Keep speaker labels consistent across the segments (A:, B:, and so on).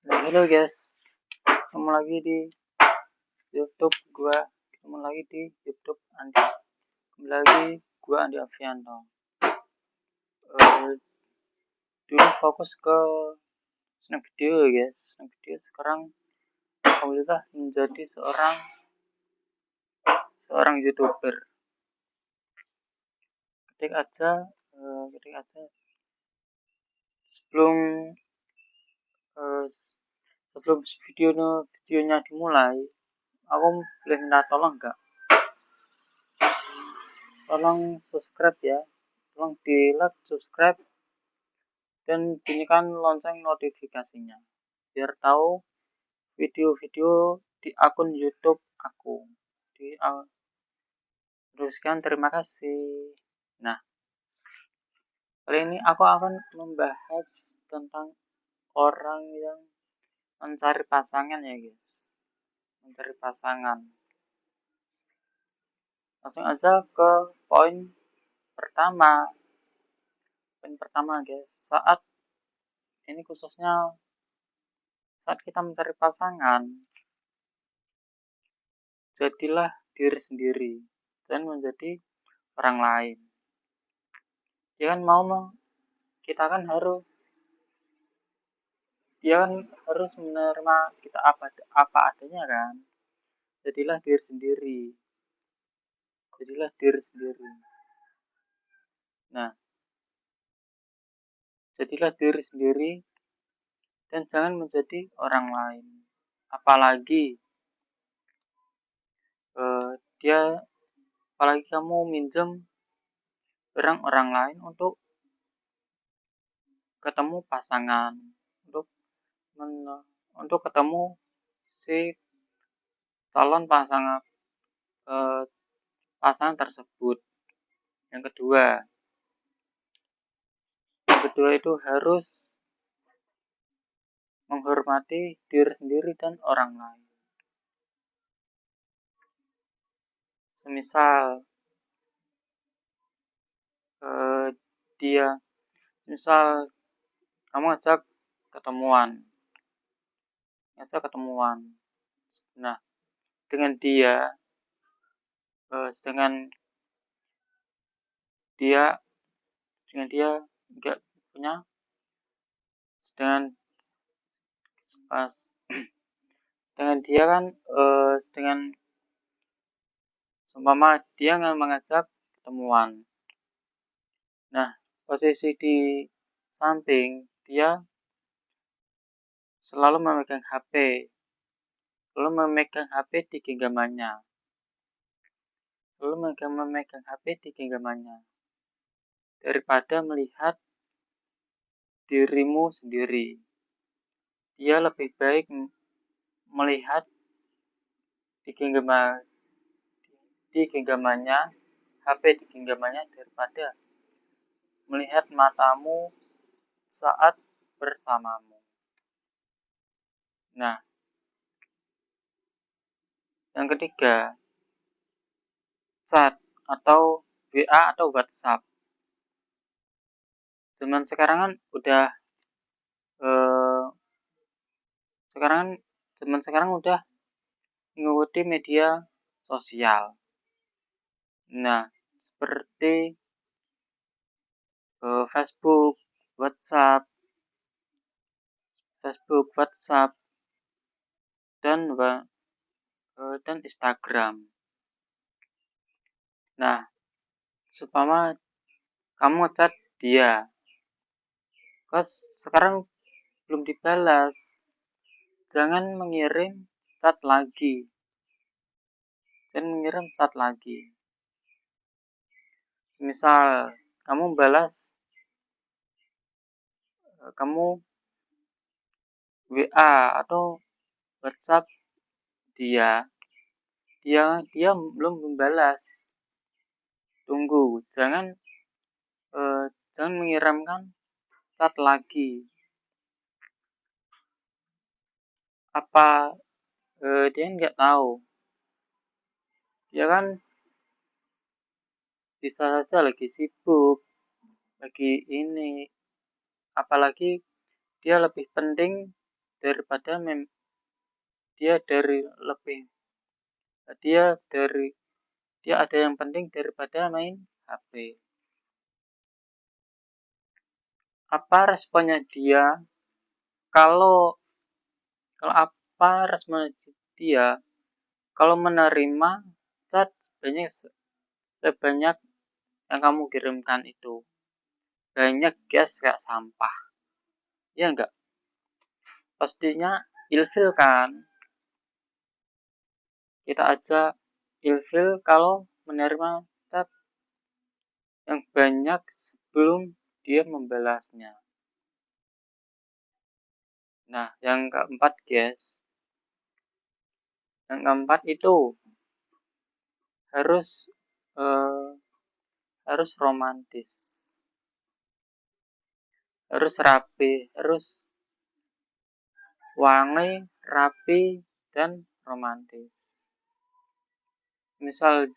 A: Halo guys, ketemu lagi di YouTube gua, ketemu lagi di YouTube Andi. Kembali lagi gua Andi Avianto. Dulu fokus ke snap video guys. Snap video sekarang alhamdulillah menjadi seorang YouTuber. Ketik aja sebelum videonya dimulai, aku boleh minta tolong nggak? Tolong subscribe ya, tolong di like, subscribe, dan bunyikan lonceng notifikasinya biar tahu video-video di akun YouTube aku. Teruskan, terima kasih. Nah, kali ini aku akan membahas tentang orang yang mencari pasangan ya guys, mencari pasangan. Langsung aja ke poin pertama guys. Saat kita mencari pasangan, jadilah diri sendiri, jangan menjadi orang lain. Dia kan harus menerima kita apa adanya kan. Jadilah diri sendiri. Nah, jadilah diri sendiri dan jangan menjadi orang lain. Apalagi kamu minjem barang orang lain untuk ketemu pasangan, untuk ketemu si calon pasangan tersebut. Yang kedua itu harus menghormati diri sendiri dan orang lain. Semisal kamu ajak ketemuan. Nah, dengan dia nggak punya seumpama dia nggak mengajak ketemuan. Nah, posisi di samping dia selalu memegang HP di genggamannya, daripada melihat dirimu sendiri. Dia lebih baik melihat di genggamannya HP daripada melihat matamu saat bersamamu. Nah, yang ketiga, chat atau WA atau WhatsApp. Zaman sekarang kan udah mengikuti media sosial. Nah, seperti Facebook, WhatsApp, dan Instagram. Nah, supaya kamu chat dia, sekarang belum dibalas, jangan mengirim chat lagi. Misal kamu WA atau WhatsApp dia belum membalas. Tunggu, jangan mengirimkan chat lagi. Apa dia nggak tahu? Dia kan bisa saja lagi sibuk, apalagi dia lebih penting daripada dia ada yang penting daripada main HP. Apa responnya dia kalau menerima chat sebanyak yang kamu kirimkan itu? Banyak gas kayak sampah, ya enggak? Pastinya ilfil kan? Kita aja ilfil kalau menerima chat yang banyak sebelum dia membalasnya. Nah, yang keempat guys, yang keempat itu harus romantis, harus rapi, harus wangi, rapi, dan romantis. Misal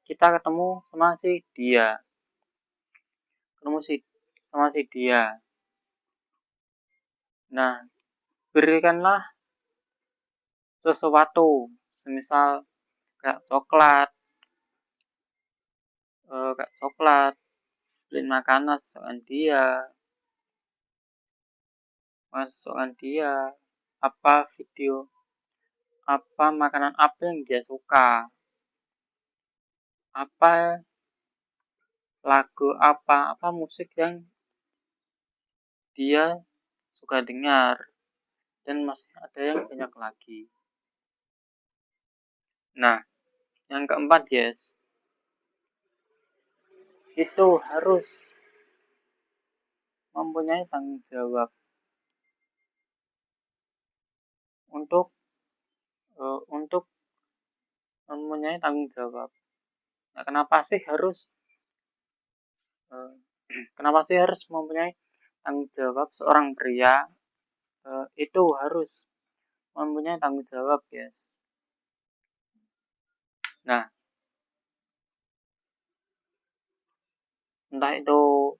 A: kita ketemu sama si dia. Nah, berikanlah sesuatu, semisal kayak coklat, beliin makanan soal dia, apa makanan apa yang dia suka, apa lagu apa musik yang dia suka dengar, dan masih ada yang banyak lagi. Nah, yang keempat guys, itu harus mempunyai tanggung jawab untuk mempunyai tanggung jawab. Nah, kenapa sih harus mempunyai tanggung jawab? Seorang pria itu harus mempunyai tanggung jawab guys. Nah, entah itu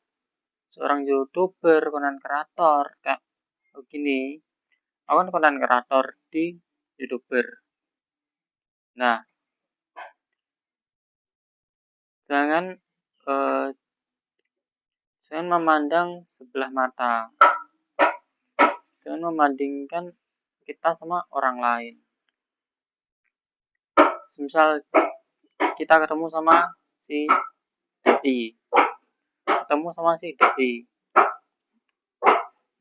A: seorang YouTuber, konten kreator kayak begini. Aku kan konten kreator di YouTuber. Nah, jangan memandang sebelah mata. Jangan membandingkan kita sama orang lain. Misal kita ketemu sama si Doi.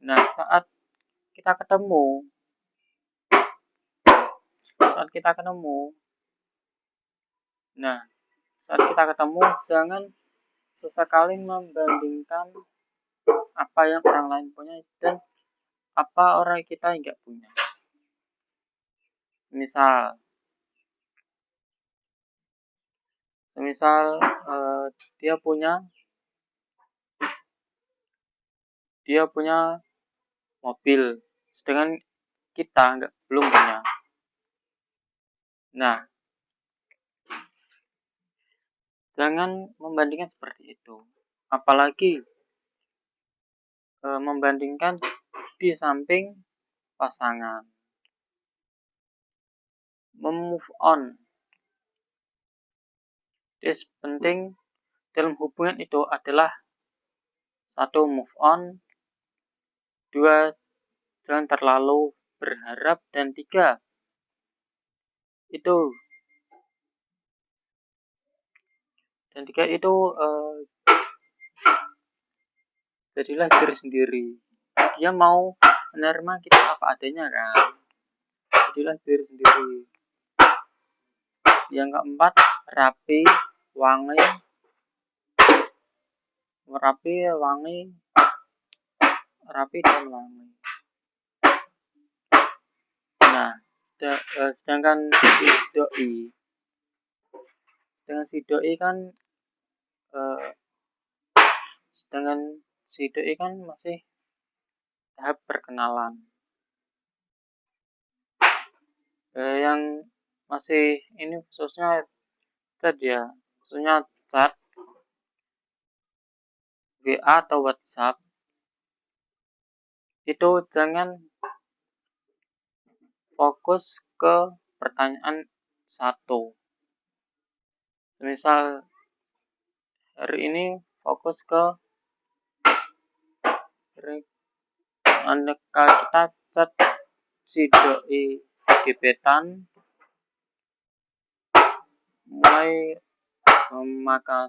A: Nah, saat kita ketemu, jangan sesekali membandingkan apa yang orang lain punya dan apa orang kita nggak punya. Semisal dia punya mobil, sedangkan kita belum punya. Nah, jangan membandingkan seperti itu. Apalagi membandingkan di samping pasangan. Move on. Jadi penting dalam hubungan itu adalah 1. Move on, 2. Jangan terlalu berharap, dan 3. Jadilah diri sendiri. Dia mau menerima kita apa adanya kan. Jadilah diri sendiri. Yang keempat, rapi, wangi. Nah, sedangkan si doi kan masih tahap perkenalan. Yang masih ini khususnya chat WA atau WhatsApp, itu jangan fokus ke pertanyaan satu. Semisal hari ini fokus ke kita chat si doi si gebetan mulai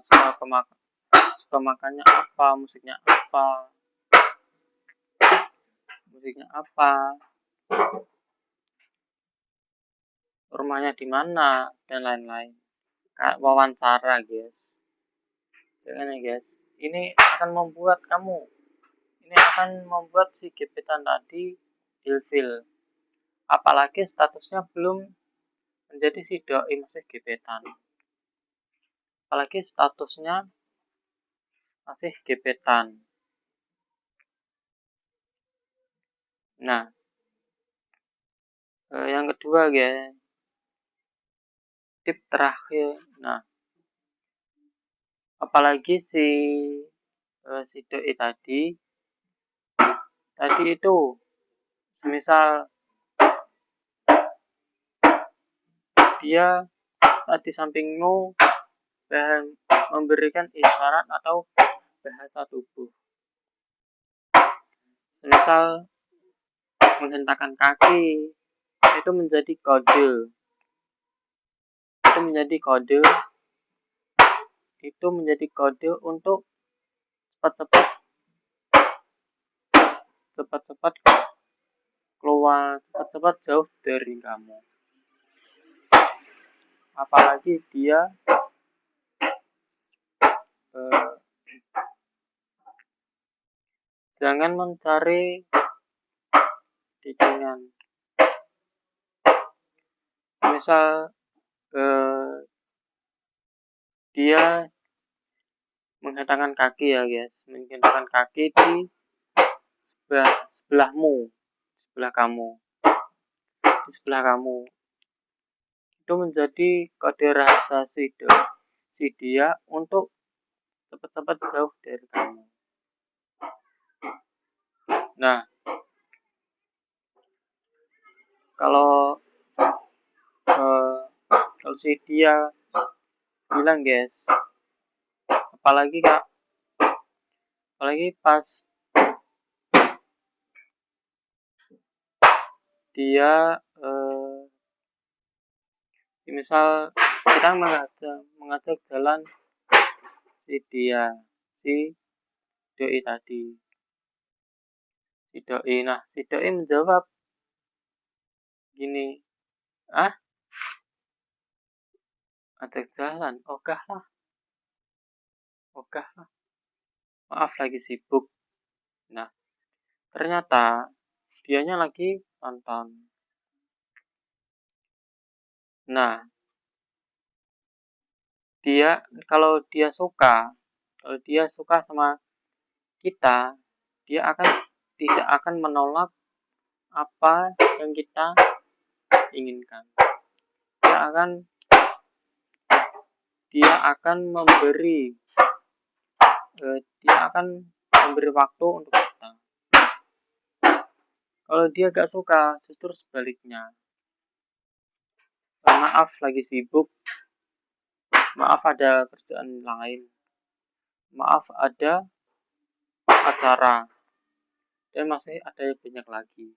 A: suka makannya apa, musiknya apa, rumahnya di mana, dan lain-lain. Kayak wawancara, guys. Jangan ya, guys. Ini akan membuat si gebetan tadi ilfil. Apalagi statusnya belum menjadi si doi, masih gebetan. Apalagi statusnya masih gebetan. Nah, yang kedua, guys, tip terakhir. Nah, apalagi si doi tadi itu semisal dia saat di sampingmu memberikan isyarat atau bahasa tubuh, semisal menghentakkan kaki, itu menjadi kode untuk cepat-cepat keluar, cepat-cepat jauh dari kamu. Apalagi dia jangan mencari tikungan. Misal dia menghentakkan kaki ya, guys, menghentakkan kaki di sebelah kamu. Itu menjadi kode rahasia si dia untuk cepat-cepat jauh dari kamu. Nah, kalau si dia bilang, guys, apalagi pas dia misal kita mengajak jalan si doi tadi, nah si doi menjawab gini, ajak jalan, ogah lah, maaf lagi sibuk. Nah, ternyata dianya lagi nonton. Nah, kalau dia suka sama kita, dia tidak akan menolak apa yang kita inginkan. Dia akan memberi waktu untuk kita. Kalau dia gak suka, justru sebaliknya. Maaf lagi sibuk, maaf ada kerjaan lain, maaf ada acara, dan masih ada banyak lagi.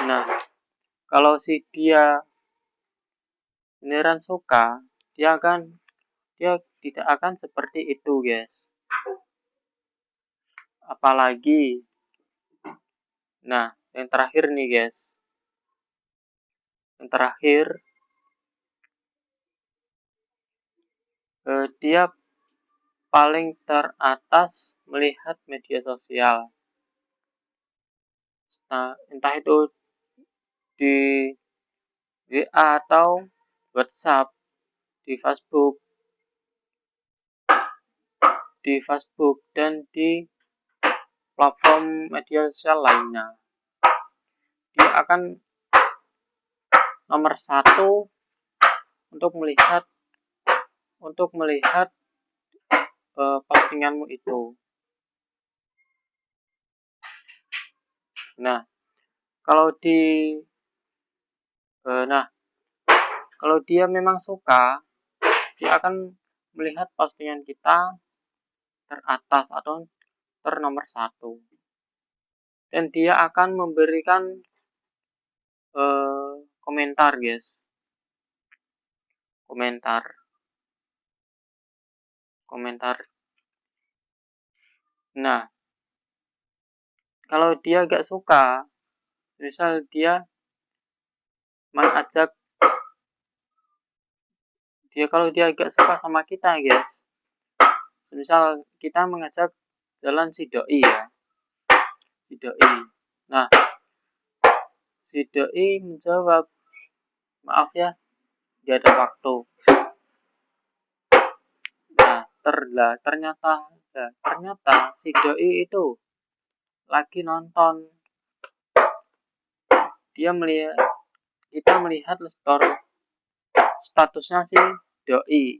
A: Nah, kalau si dia beneran suka, dia tidak akan seperti itu, guys. Apalagi, nah, yang terakhir nih, guys. Dia paling teratas melihat media sosial. Nah, entah itu di WA atau WhatsApp, di Facebook dan di platform media sosial lainnya. Dia akan nomor 1 untuk melihat postinganmu itu. Nah, kalau kalau dia memang suka, dia akan melihat postingan kita teratas atau ternomor 1, dan dia akan memberikan komentar, guys. Komentar. Nah, kalau dia gak suka, misal dia mengajak, kalau dia gak suka sama kita, guys, misal kita mengajak jalan si doi ya, nah si doi menjawab, maaf ya, gak ada waktu. Nah, ternyata si doi itu lagi nonton. Kita melihat statusnya si doi.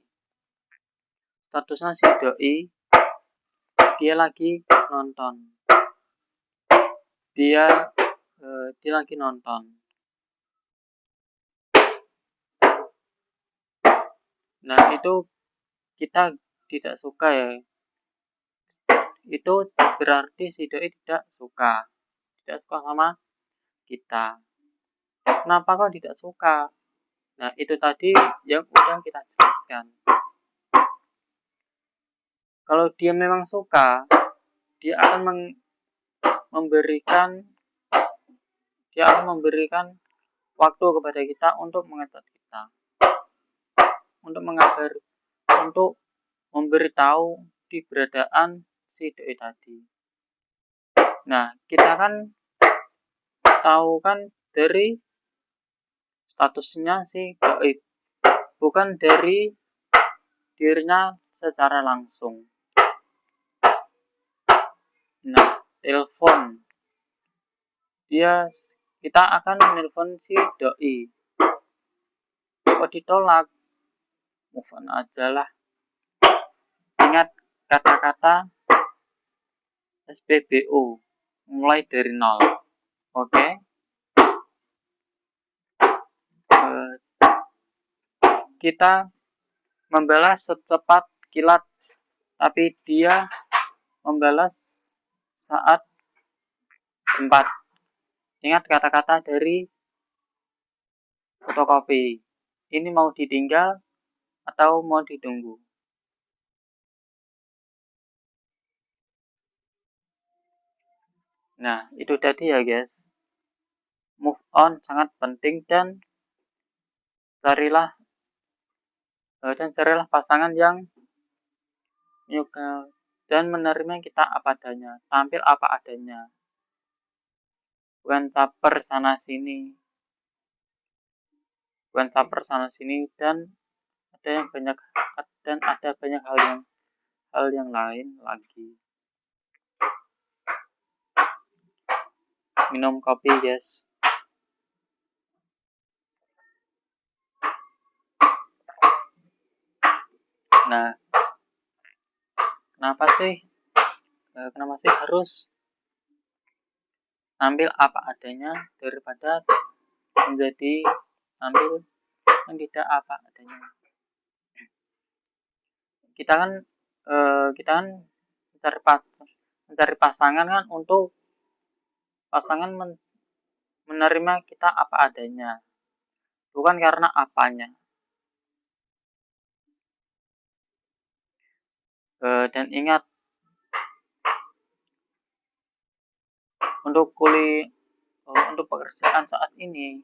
A: Dia lagi nonton. Dia lagi nonton. Nah, itu kita tidak suka ya. Itu berarti si doi tidak suka sama kita. Kenapa kok tidak suka? Nah, itu tadi yang udah kita jelaskan. Kalau dia memang suka, dia akan memberikan waktu kepada kita untuk mengechat kita, untuk memberitahu keberadaan si doi tadi. Nah, kita kan tahu kan dari statusnya si doi, bukan dari dirinya secara langsung. Nah, telepon, kita akan menelpon si doi. Kok ditolak? Move on aja lah. Ingat kata-kata SPBU, mulai dari 0. Oke? Kita membalas secepat kilat, tapi dia membalas saat sempat. Ingat kata-kata dari fotokopi. Ini mau ditinggal atau mau ditunggu? Nah, itu tadi ya, guys. Move on sangat penting, dan carilah pasangan yang dan menerima kita apa adanya, tampil apa adanya, bukan caper sana sini, dan ada banyak hal yang lain lagi. Minum kopi, guys. Nah, kenapa sih harus tampil apa adanya daripada menjadi tampil yang tidak apa adanya? Kita kan mencari pasangan kan untuk pasangan menerima kita apa adanya, bukan karena apanya. Dan ingat, untuk pekerjaan saat ini,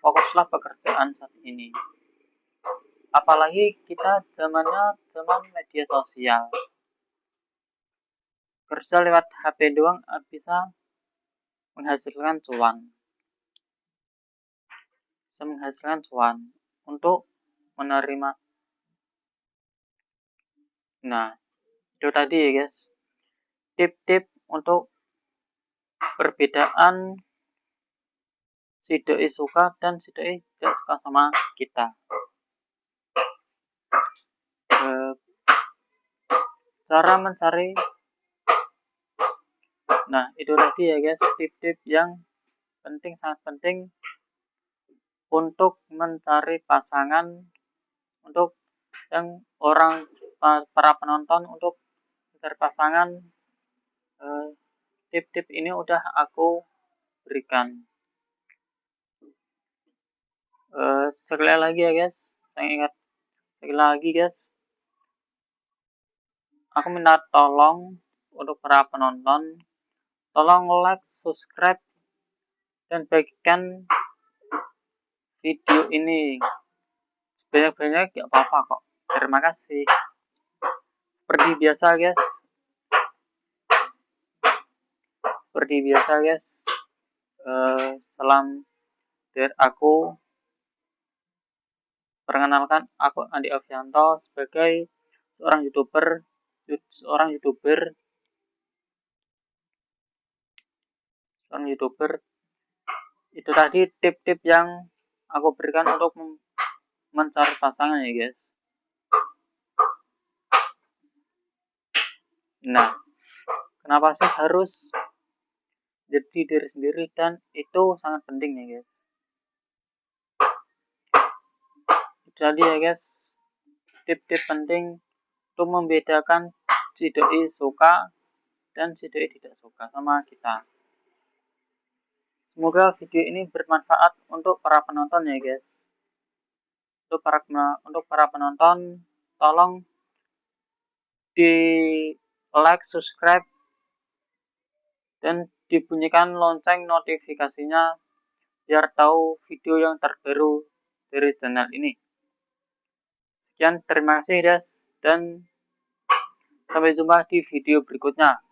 A: fokuslah pekerjaan saat ini. Apalagi kita zaman media sosial. Kerja lewat HP doang bisa menghasilkan cuan. Untuk menerima. Nah, itu tadi ya, guys, tip-tip untuk perbedaan si doi suka dan si doi tidak suka sama kita. cara mencari. Nah, itu tadi ya guys, tip-tip yang penting, sangat penting untuk mencari pasangan, untuk yang para penonton untuk mencari pasangan. Tip-tip ini udah aku berikan. Sekali lagi ya guys, saya ingat sekali lagi guys, aku minta tolong untuk para penonton, tolong like, subscribe, dan bagikan video ini sebanyak-banyak, gak apa-apa kok. Terima kasih. Seperti biasa guys, salam dari aku. Perkenalkan, aku Andi Avianto sebagai seorang youtuber. Itu tadi tip-tip yang aku berikan untuk mencari pasangan ya guys. Nah, kenapa sih harus jadi diri sendiri, dan itu sangat penting ya guys. Itu tadi ya guys, tip-tip penting untuk membedakan si doi suka dan si doi tidak suka sama kita. Semoga video ini bermanfaat untuk para penonton ya guys. Untuk para penonton, tolong di like, subscribe, dan dibunyikan lonceng notifikasinya biar tahu video yang terbaru dari channel ini. Sekian, terima kasih guys, dan sampai jumpa di video berikutnya.